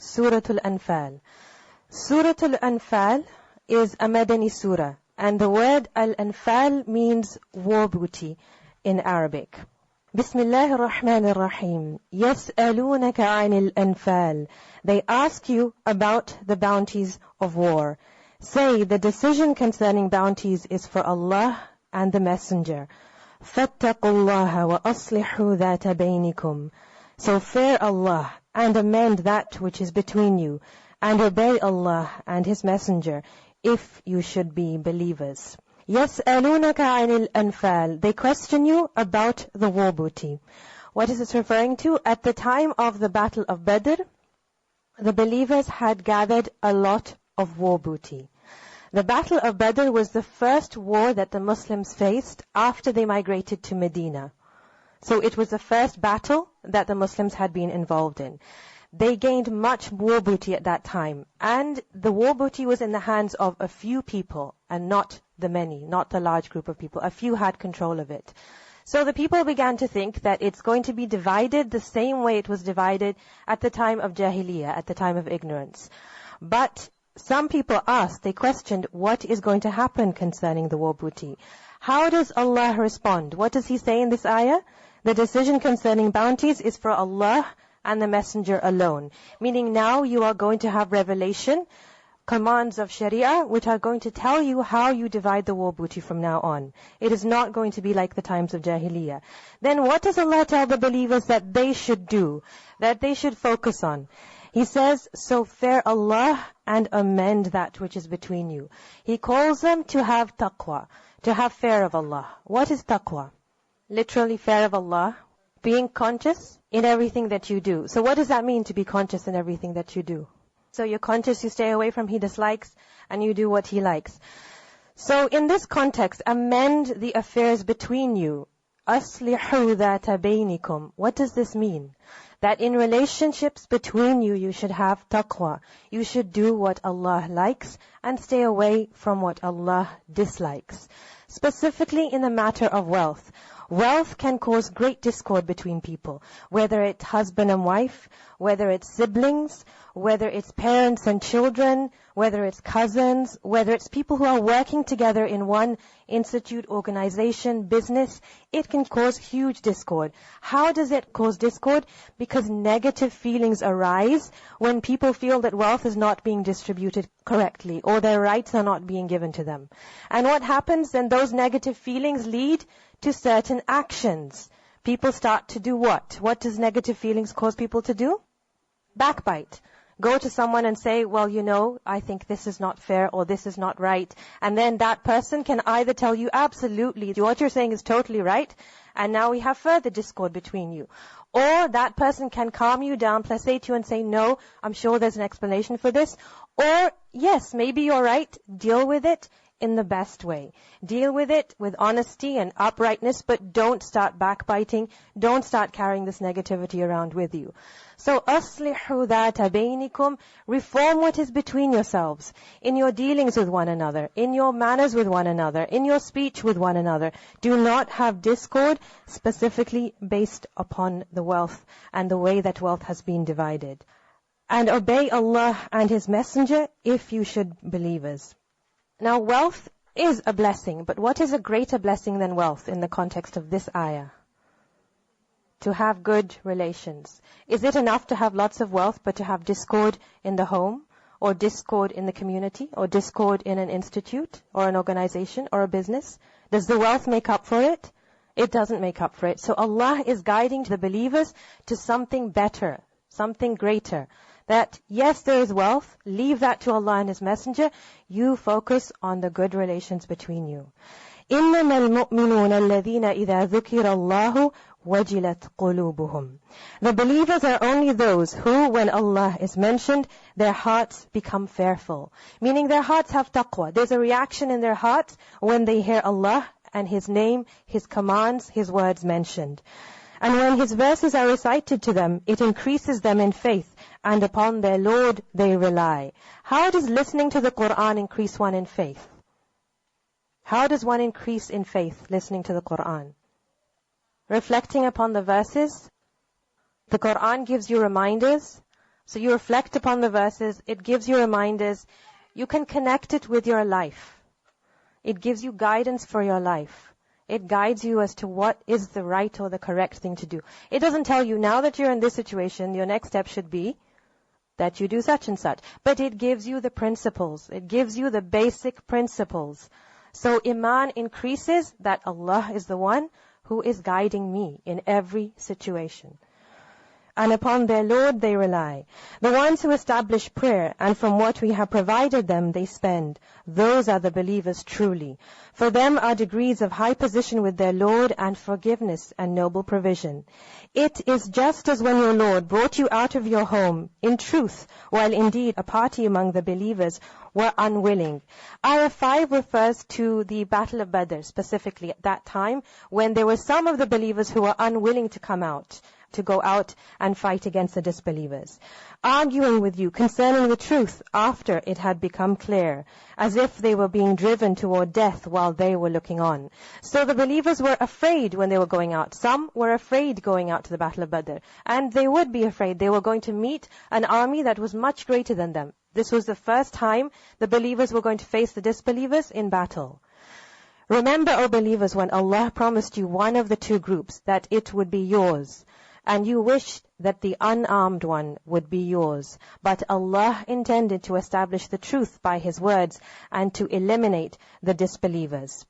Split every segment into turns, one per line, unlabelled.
Surah Al-Anfal. Surah Al-Anfal is a Madani surah, and the word Al-Anfal means war booty in Arabic. Bismillahir Rahmanir Rahim. Yas'alunaka 'anil anfal. They ask you about the bounties of war. Say, the decision concerning bounties is for Allah and the Messenger. فَاتَّقُوا اللَّهَ وَأَصْلِحُوا ذَاتَ بَيْنِكُمْ. So fear Allah and amend that which is between you, and obey Allah and His Messenger, if you should be believers. يَسْأَلُونَكَ عَنِ الْأَنْفَالِ. They question you about the war booty. What is this referring to? At the time of the Battle of Badr, the believers had gathered a lot of war booty. The Battle of Badr was the first war that the Muslims faced after they migrated to Medina. So it was the first battle that the Muslims had been involved in. They gained much war booty at that time, and the war booty was in the hands of a few people and not the many, not the large group of people. A few had control of it. So the people began to think that it's going to be divided the same way it was divided at the time of Jahiliyyah, at the time of ignorance. But some people asked, they questioned, what is going to happen concerning the war booty? How does Allah respond? What does He say in this ayah? The decision concerning bounties is for Allah and the Messenger alone. Meaning now you are going to have revelation, commands of Sharia, which are going to tell you how you divide the war booty from now on. It is not going to be like the times of Jahiliyyah. Then what does Allah tell the believers that they should do, that they should focus on? He says, so fear Allah and amend that which is between you. He calls them to have taqwa, to have fear of Allah. What is taqwa? Literally fear of Allah, being conscious in everything that you do. So what does that mean, to be conscious in everything that you do? So you're conscious, you stay away from He dislikes, and you do what He likes. So in this context, amend the affairs between you. أَصْلِحُوا ذَاتَ بَيْنِكُمْ. What does this mean? That in relationships between you, you should have taqwa. You should do what Allah likes and stay away from what Allah dislikes. Specifically in the matter of wealth. Wealth can cause great discord between people, whether it's husband and wife, whether it's siblings, whether it's parents and children, whether it's cousins, whether it's people who are working together in one institute, organization, business. It can cause huge discord. How does it cause discord? Because negative feelings arise when people feel that wealth is not being distributed correctly or their rights are not being given to them. And what happens then? Those negative feelings lead to certain actions. People start to do what? What does negative feelings cause people to do? Backbite. Go to someone and say, well, you know, I think this is not fair or this is not right. And then that person can either tell you, absolutely, what you're saying is totally right, and now we have further discord between you. Or that person can calm you down, placate you and say, no, I'm sure there's an explanation for this. Or, yes, maybe you're right, deal with it in the best way. Deal with it with honesty and uprightness, but don't start backbiting. Don't start carrying this negativity around with you. So, أَصْلِحُوا ذَاتَ بَيْنِكُمْ. Reform what is between yourselves, in your dealings with one another, in your manners with one another, in your speech with one another. Do not have discord specifically based upon the wealth and the way that wealth has been divided. And obey Allah and His Messenger if you should believers. Now, wealth is a blessing, but what is a greater blessing than wealth in the context of this ayah? To have good relations. Is it enough to have lots of wealth, but to have discord in the home, or discord in the community, or discord in an institute, or an organization, or a business? Does the wealth make up for it? It doesn't make up for it. So Allah is guiding the believers to something better, something greater. That, yes, there is wealth, leave that to Allah and His Messenger. You focus on the good relations between you. إِنَّمَا الْمُؤْمِنُونَ الَّذِينَ إِذَا ذُكِرَ اللَّهُ وَجِلَتْ قُلُوبُهُم. The believers are only those who, when Allah is mentioned, their hearts become fearful. Meaning their hearts have taqwa. There's a reaction in their hearts when they hear Allah and His name, His commands, His words mentioned. And when His verses are recited to them, it increases them in faith, and upon their Lord they rely. How does listening to the Quran increase one in faith? How does one increase in faith listening to the Quran? Reflecting upon the verses. The Quran gives you reminders So you reflect upon the verses, it gives you reminders, you can connect it with your life. It gives you guidance for your life. It guides you as to what is the right or the correct thing to do. It doesn't tell you, now that you're in this situation, your next step should be that you do such and such. But it gives you the principles. It gives you the basic principles. So Iman increases that Allah is the one who is guiding me in every situation. And upon their Lord they rely. The ones who establish prayer, and from what we have provided them they spend. Those are the believers truly. For them are degrees of high position with their Lord, and forgiveness and noble provision. It is just as when your Lord brought you out of your home, in truth, while indeed a party among the believers were unwilling. Ayah 5 refers to the Battle of Badr, specifically at that time, when there were some of the believers who were unwilling to come out, to go out and fight against the disbelievers, arguing with you concerning the truth after it had become clear, as if they were being driven toward death while they were looking on. So the believers were afraid when they were going out. Some were afraid going out to the Battle of Badr, and they would be afraid. They were going to meet an army that was much greater than them. This was the first time the believers were going to face the disbelievers in battle. Remember, O believers, when Allah promised you one of the two groups, that it would be yours, and you wished that the unarmed one would be yours. But Allah intended to establish the truth by His words and to eliminate the disbelievers.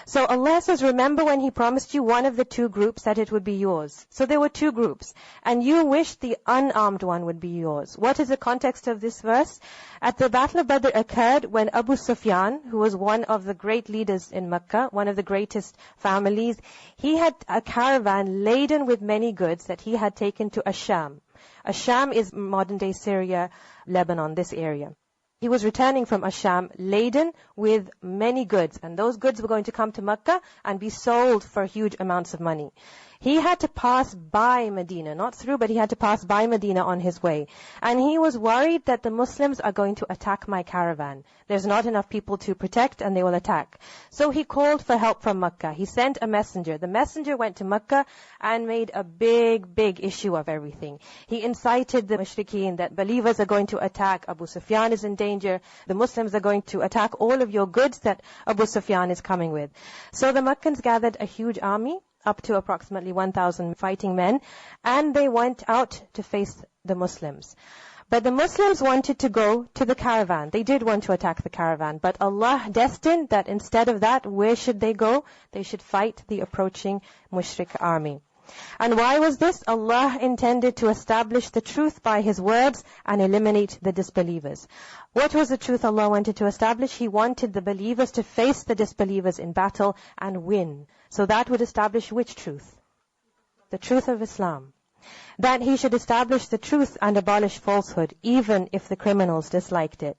So Allah says, remember when He promised you one of the two groups that it would be yours. So there were two groups, and you wished the unarmed one would be yours. What is the context of this verse? At the Battle of Badr occurred when Abu Sufyan, who was one of the great leaders in Mecca, one of the greatest families, he had a caravan laden with many goods that he had taken to Asham. Asham is modern-day Syria, Lebanon, this area. He was returning from Asham laden with many goods, and those goods were going to come to Mecca and be sold for huge amounts of money. He had to pass by Medina, not through, but he had to pass by Medina on his way. And he was worried that the Muslims are going to attack my caravan. There's not enough people to protect, and they will attack. So he called for help from Mecca. He sent a messenger. The messenger went to Mecca and made a big issue of everything. He incited the mushrikeen that believers are going to attack. Abu Sufyan is in danger. The Muslims are going to attack all of your goods that Abu Sufyan is coming with. So the Meccans gathered a huge army, up to approximately 1,000 fighting men, and they went out to face the Muslims. But the Muslims wanted to go to the caravan. They did want to attack the caravan, but Allah destined that instead of that, where should they go? They should fight the approaching mushrik army. And why was this? Allah intended to establish the truth by His words and eliminate the disbelievers. What was the truth Allah wanted to establish? He wanted the believers to face the disbelievers in battle and win. So that would establish which truth? The truth of Islam. That He should establish the truth and abolish falsehood, even if the criminals disliked it.